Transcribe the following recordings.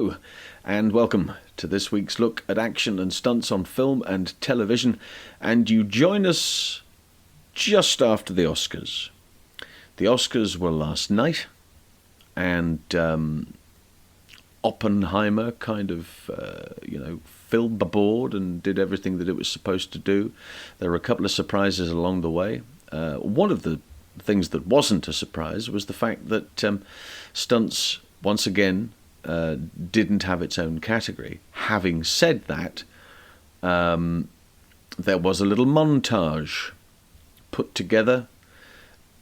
Hello, and welcome to this week's look at action and stunts on film and television. And you join us just after the Oscars. The Oscars were last night, and Oppenheimer kind of, filled the board and did everything that it was supposed to do. There were a couple of surprises along the way. One of the things that wasn't a surprise was the fact that stunts, once again, didn't have its own category. Having said that, there was a little montage put together,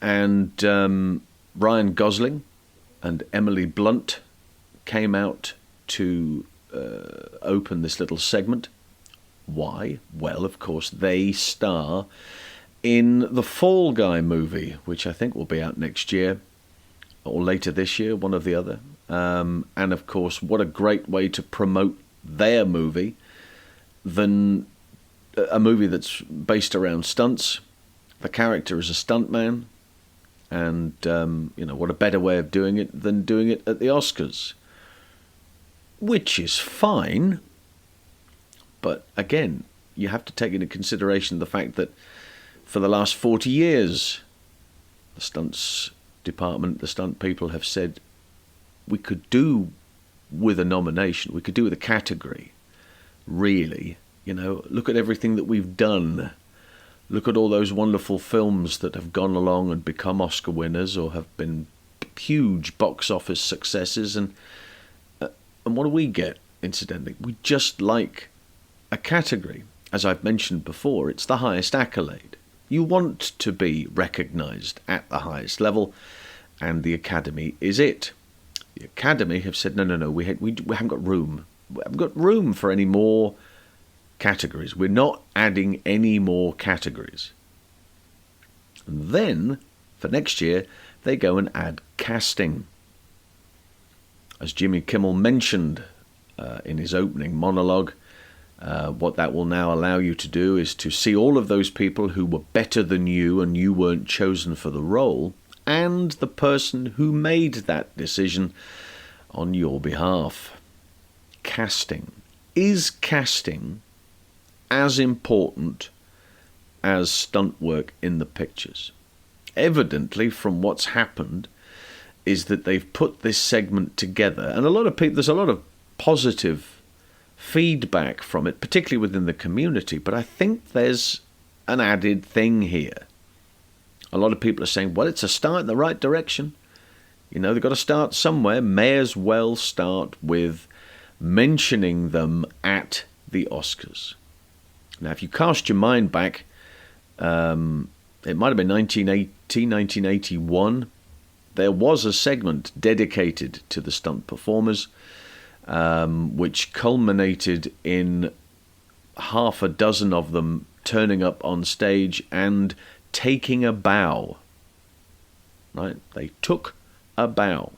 and Ryan Gosling and Emily Blunt came out to open this little segment. Why? Well, of course, they star in the Fall Guy movie, which I think will be out next year or later this year, one or the other. And of course, what a great way to promote their movie than a movie that's based around stunts. The character is a stuntman, and what a better way of doing it than doing it at the Oscars, which is fine. But again, you have to take into consideration the fact that for the last 40 years, the stunts department, the stunt people have said, we could do with a nomination, we could do with a category, really. Look at everything that we've done. Look at all those wonderful films that have gone along and become Oscar winners or have been huge box office successes. And what do we get, incidentally? We just like a category. As I've mentioned before, it's the highest accolade. You want to be recognised at the highest level, and the Academy is it. The Academy have said, no, we haven't got room. We haven't got room for any more categories. We're not adding any more categories. And then, for next year, they go and add casting. As Jimmy Kimmel mentioned in his opening monologue, what that will now allow you to do is to see all of those people who were better than you and you weren't chosen for the role, and the person who made that decision on your behalf. Casting. Is casting as important as stunt work in the pictures? Evidently, from what's happened, is that they've put this segment together, and there's a lot of positive feedback from it, particularly within the community, but I think there's an added thing here. A lot of people are saying, well, it's a start in the right direction. They've got to start somewhere. May as well start with mentioning them at the Oscars. Now, if you cast your mind back, it might have been 1980, 1981, there was a segment dedicated to the stunt performers, which culminated in half a dozen of them turning up on stage and taking a bow. Right? They took a bow.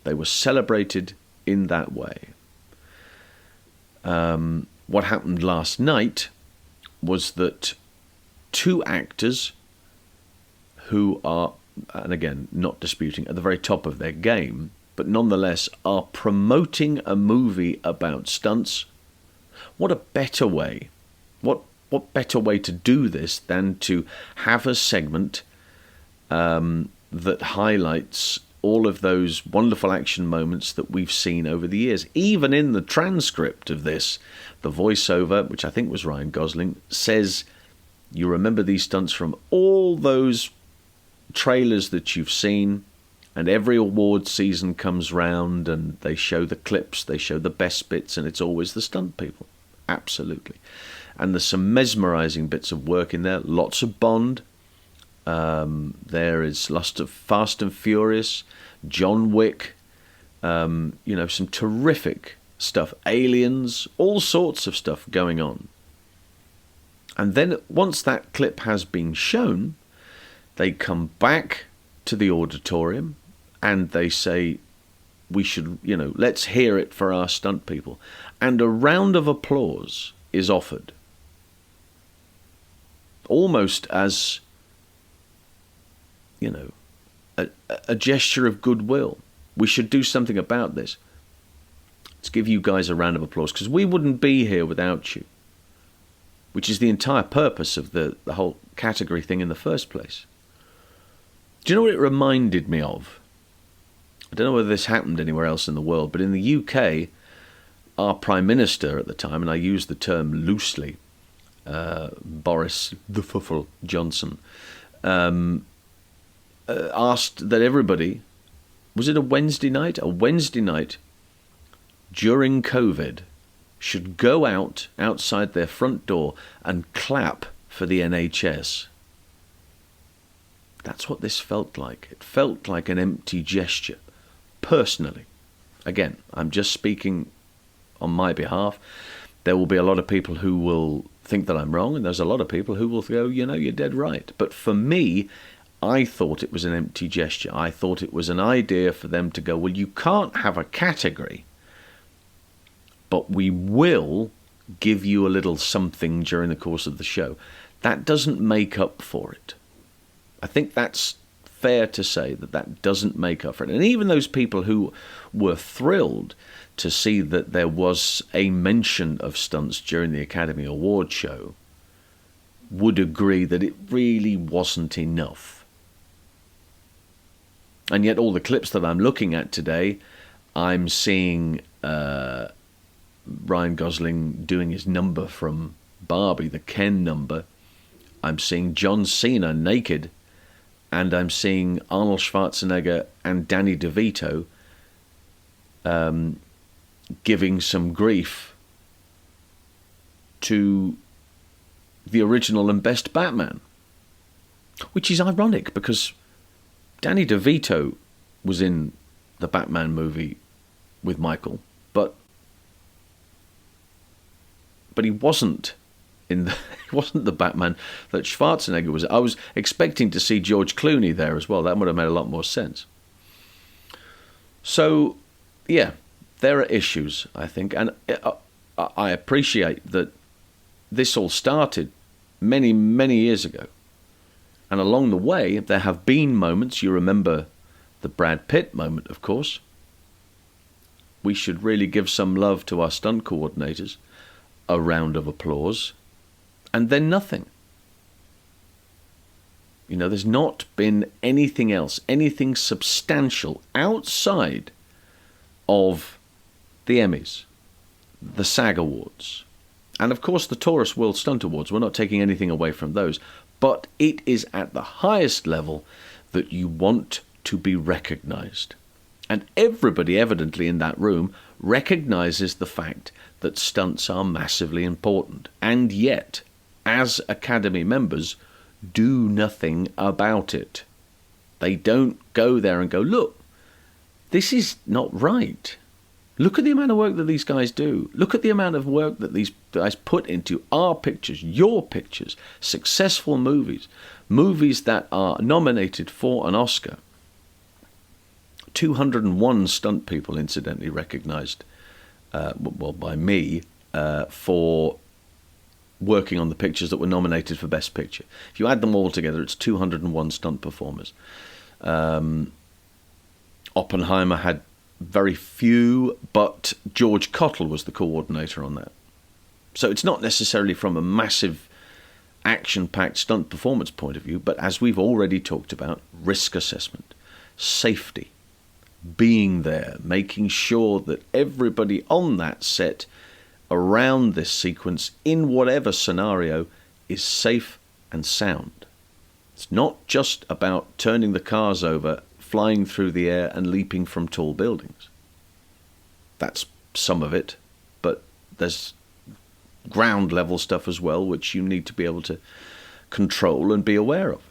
They were celebrated in that way. What happened last night was that two actors who are, and again, not disputing, at the very top of their game, but nonetheless are promoting a movie about stunts. What a better way, what better way to do this than to have a segment that highlights all of those wonderful action moments that we've seen over the years. Even in the transcript of this, the voiceover, which I think was Ryan Gosling, says, you remember these stunts from all those trailers that you've seen, and every award season comes round and they show the clips, they show the best bits, and it's always the stunt people. Absolutely. And there's some mesmerising bits of work in there. Lots of Bond. There is lots of Fast and Furious, John Wick, some terrific stuff. Aliens, all sorts of stuff going on. And then once that clip has been shown, they come back to the auditorium and they say, we should, let's hear it for our stunt people. And a round of applause is offered. Almost as, a gesture of goodwill. We should do something about this. Let's give you guys a round of applause, because we wouldn't be here without you, which is the entire purpose of the whole category thing in the first place. Do you know what it reminded me of? I don't know whether this happened anywhere else in the world, but in the UK, our Prime Minister at the time, and I use the term loosely, Boris the Fuffle Johnson, asked that everybody, was it a Wednesday night? A Wednesday night during COVID should go outside their front door and clap for the NHS. That's what this felt like. It felt like an empty gesture, personally. Again, I'm just speaking on my behalf. There will be a lot of people who will think that I'm wrong, and there's a lot of people who will go, you're dead right. But for me, I thought it was an empty gesture. I thought it was an idea for them to go, well, you can't have a category, but we will give you a little something during the course of the show. That doesn't make up for it. I think that's fair to say that doesn't make up for it. And even those people who were thrilled to see that there was a mention of stunts during the Academy Award show would agree that it really wasn't enough. And yet all the clips that I'm looking at today, I'm seeing Ryan Gosling doing his number from Barbie, the Ken number. I'm seeing John Cena naked. And I'm seeing Arnold Schwarzenegger and Danny DeVito giving some grief to the original and best Batman. Which is ironic, because Danny DeVito was in the Batman movie with Michael, but he wasn't he wasn't the Batman that Schwarzenegger was. I was expecting to see George Clooney there as well. That would have made a lot more sense. So, yeah, there are issues, I think, and I appreciate that this all started many, many years ago. And along the way, there have been moments. You remember the Brad Pitt moment, of course. We should really give some love to our stunt coordinators. A round of applause. And then nothing. There's not been anything else, anything substantial outside of the Emmys, the SAG Awards, and of course the Taurus World Stunt Awards. We're not taking anything away from those. But it is at the highest level that you want to be recognised. And everybody evidently in that room recognises the fact that stunts are massively important. And yet, as Academy members, do nothing about it. They don't go there and go, look, this is not right. Look at the amount of work that these guys do. Look at the amount of work that these guys put into our pictures, your pictures, successful movies, movies that are nominated for an Oscar. 201 stunt people, incidentally, recognised, by me, for working on the pictures that were nominated for Best Picture. If you add them all together, it's 201 stunt performers. Oppenheimer had very few, but George Cottle was the coordinator on that. So it's not necessarily from a massive action-packed stunt performance point of view, but as we've already talked about, risk assessment, safety, being there, making sure that everybody on that set around this sequence, in whatever scenario, is safe and sound. It's not just about turning the cars over, flying through the air and leaping from tall buildings. That's some of it, but there's ground level stuff as well, which you need to be able to control and be aware of.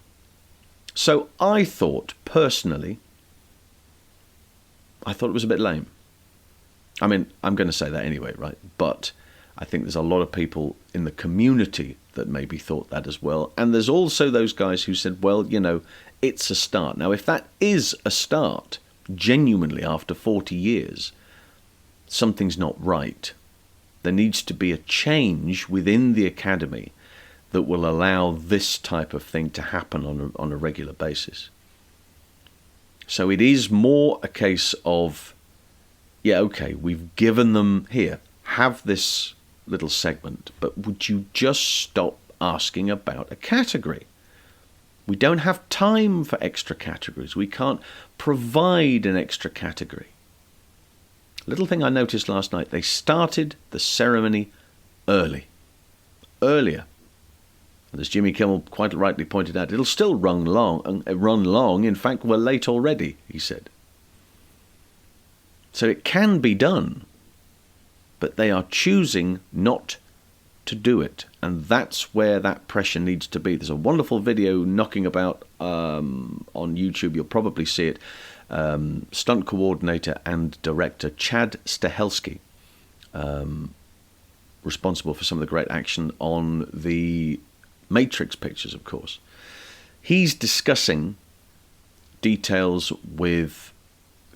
So I thought, personally, it was a bit lame. I mean, I'm going to say that anyway, right? But I think there's a lot of people in the community that maybe thought that as well. And there's also those guys who said, well, it's a start. Now, if that is a start, genuinely after 40 years, something's not right. There needs to be a change within the Academy that will allow this type of thing to happen on a regular basis. So it is more a case of yeah, okay, we've given them, here, have this little segment, but would you just stop asking about a category? We don't have time for extra categories. We can't provide an extra category. Little thing I noticed last night, they started the ceremony earlier. And as Jimmy Kimmel quite rightly pointed out, it'll still run long. In fact, we're late already, he said. So it can be done, but they are choosing not to do it. And that's where that pressure needs to be. There's a wonderful video knocking about on YouTube. You'll probably see it. Stunt coordinator and director Chad Stahelski, responsible for some of the great action on the Matrix pictures, of course. He's discussing details with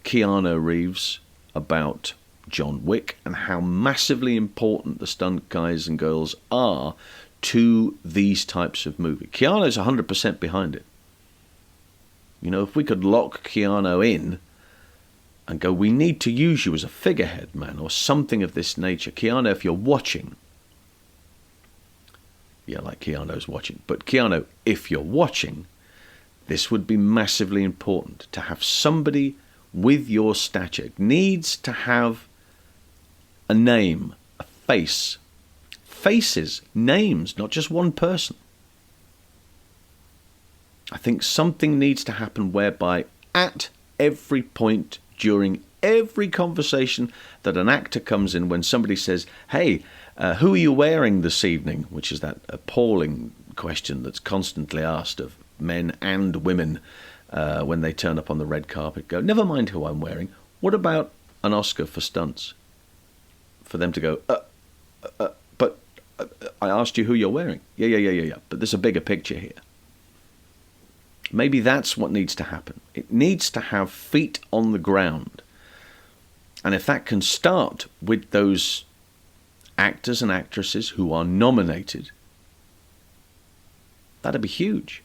Keanu Reeves about John Wick and how massively important the stunt guys and girls are to these types of movies. Keanu's 100% behind it. You know, if we could lock Keanu in and go, we need to use you as a figurehead, man, or something of this nature. Keanu, if you're watching, yeah, like Keanu's watching, but Keanu, if you're watching, this would be massively important to have somebody with your stature. It needs to have a name, a face, faces, names, not just one person. I think something needs to happen whereby at every point during every conversation that an actor comes in, when somebody says, hey, who are you wearing this evening? Which is that appalling question that's constantly asked of men and women when they turn up on the red carpet. Go, never mind who I'm wearing. What about an Oscar for stunts? For them to go, but I asked you who you're wearing. Yeah. But there's a bigger picture here. Maybe that's what needs to happen. It needs to have feet on the ground. And if that can start with those actors and actresses who are nominated, that'd be huge.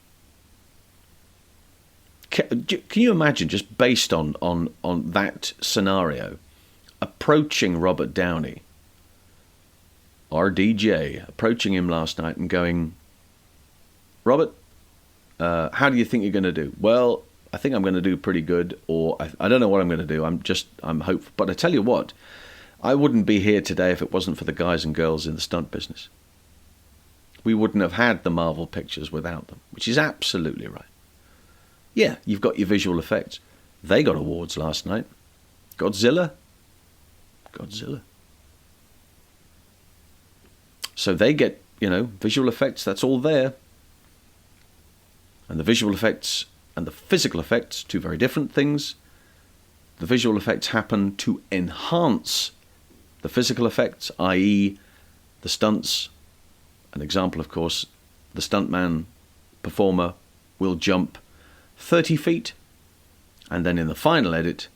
Can you imagine, just based on that scenario, approaching Robert Downey, RDJ, approaching him last night and going, Robert, how do you think you're going to do? Well, I think I'm going to do pretty good, or I don't know what I'm going to do. I'm hopeful. But I tell you what, I wouldn't be here today if it wasn't for the guys and girls in the stunt business. We wouldn't have had the Marvel pictures without them, which is absolutely right. Yeah, you've got your visual effects. They got awards last night. Godzilla. So they get, visual effects, that's all there. And the visual effects and the physical effects, two very different things. The visual effects happen to enhance the physical effects, i.e. the stunts. An example, of course, the stuntman performer will jump 30 feet, and then in the final edit,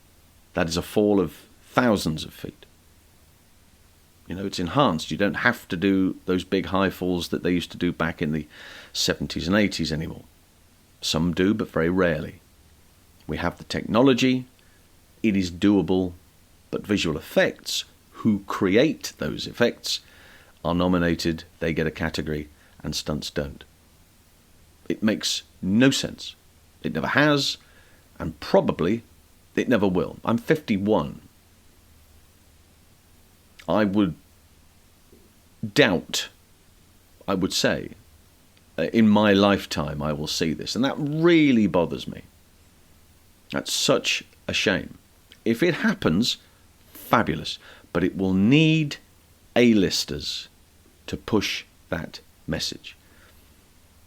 that is a fall of thousands of feet. It's enhanced. You don't have to do those big high falls that they used to do back in the 70s and 80s anymore. Some do, but very rarely. We have the technology. It is doable, but visual effects, who create those effects, are nominated, they get a category, and stunts don't. It makes no sense. It never has, and probably it never will. I'm 51. I would doubt, I would say, in my lifetime I will see this, and that really bothers me. That's such a shame. If it happens, fabulous, but it will need A-listers to push that message.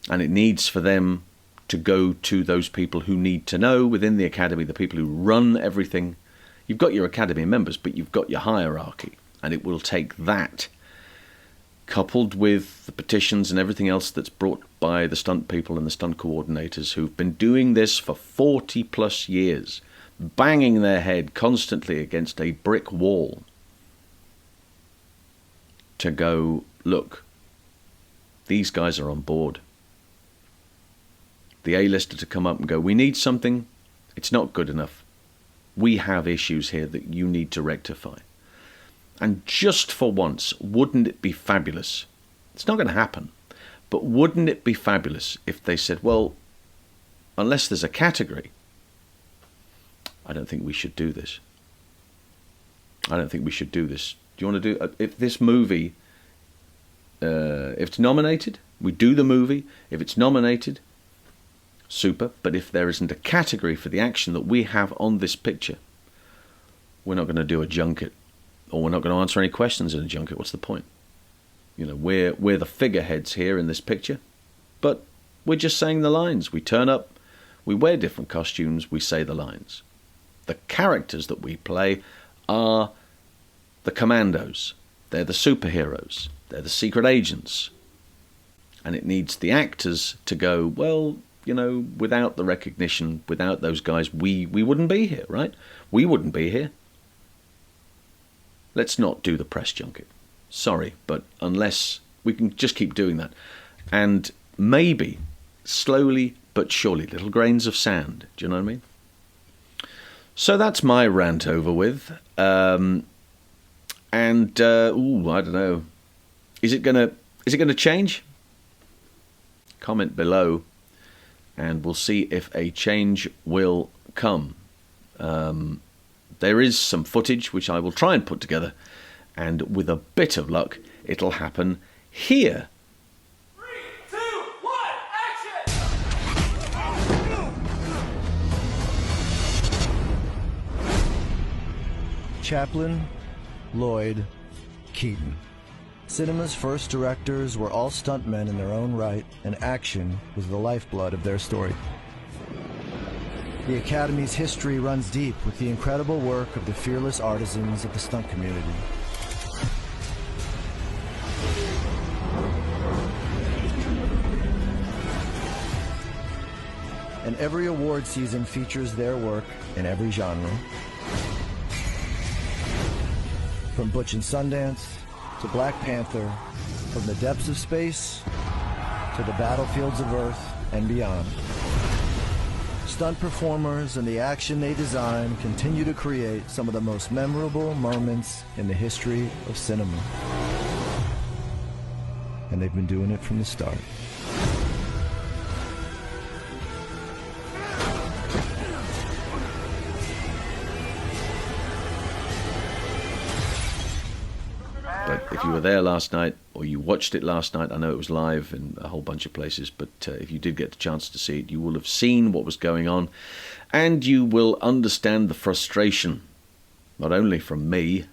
And it needs for them to go to those people who need to know within the academy, the people who run everything. You've got your academy members, but you've got your hierarchy, and it will take that, coupled with the petitions and everything else that's brought by the stunt people and the stunt coordinators who've been doing this for 40 plus years, banging their head constantly against a brick wall, to go, look, these guys are on board. The A-lister to come up and go, we need something, it's not good enough. we have issues here that you need to rectify. And just for once, wouldn't it be fabulous? It's not going to happen, but wouldn't it be fabulous if they said, well, unless there's a category, I don't think we should do this. I don't think we should do this. Do you want to do, if this movie, if it's nominated, we do the movie. If it's nominated, super. But if there isn't a category for the action that we have on this picture, we're not going to do a junket, or we're not going to answer any questions in a junket. What's the point? You know, we're the figureheads here in this picture, but we're just saying the lines. We turn up, we wear different costumes, we say the lines. The characters that we play are the commandos. They're the superheroes. They're the secret agents. And it needs the actors to go, well, you know, without the recognition, without those guys, we wouldn't be here, right? We wouldn't be here. Let's not do the press junket. Sorry, but unless we can just keep doing that. And maybe, slowly but surely, little grains of sand. Do you know what I mean? So that's my rant over with. I don't know. Is it gonna change? Comment below, and we'll see if a change will come. There is some footage which I will try and put together, and with a bit of luck, it'll happen here. 3, 2, 1, action! Chaplin, Lloyd, Keaton. Cinema's first directors were all stuntmen in their own right, and action was the lifeblood of their story. The Academy's history runs deep with the incredible work of the fearless artisans of the stunt community. And every award season features their work in every genre. From Butch and Sundance to Black Panther, from the depths of space to the battlefields of Earth and beyond. Stunt performers and the action they design continue to create some of the most memorable moments in the history of cinema. And they've been doing it from the start. But if you were there last night, or you watched it last night, I know it was live in a whole bunch of places, but if you did get the chance to see it, you will have seen what was going on, and you will understand the frustration, not only from me,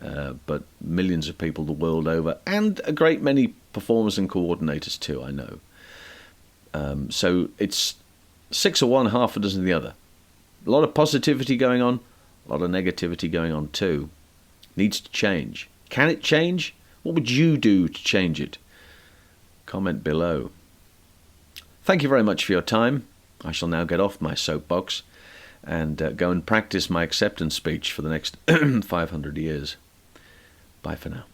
but millions of people the world over, and a great many performers and coordinators too, I know. So it's 6 of one, half a dozen of the other. A lot of positivity going on, a lot of negativity going on too. Needs to change. Can it change? What would you do to change it? Comment below. Thank you very much for your time. I shall now get off my soapbox and go and practice my acceptance speech for the next 500 years. Bye for now.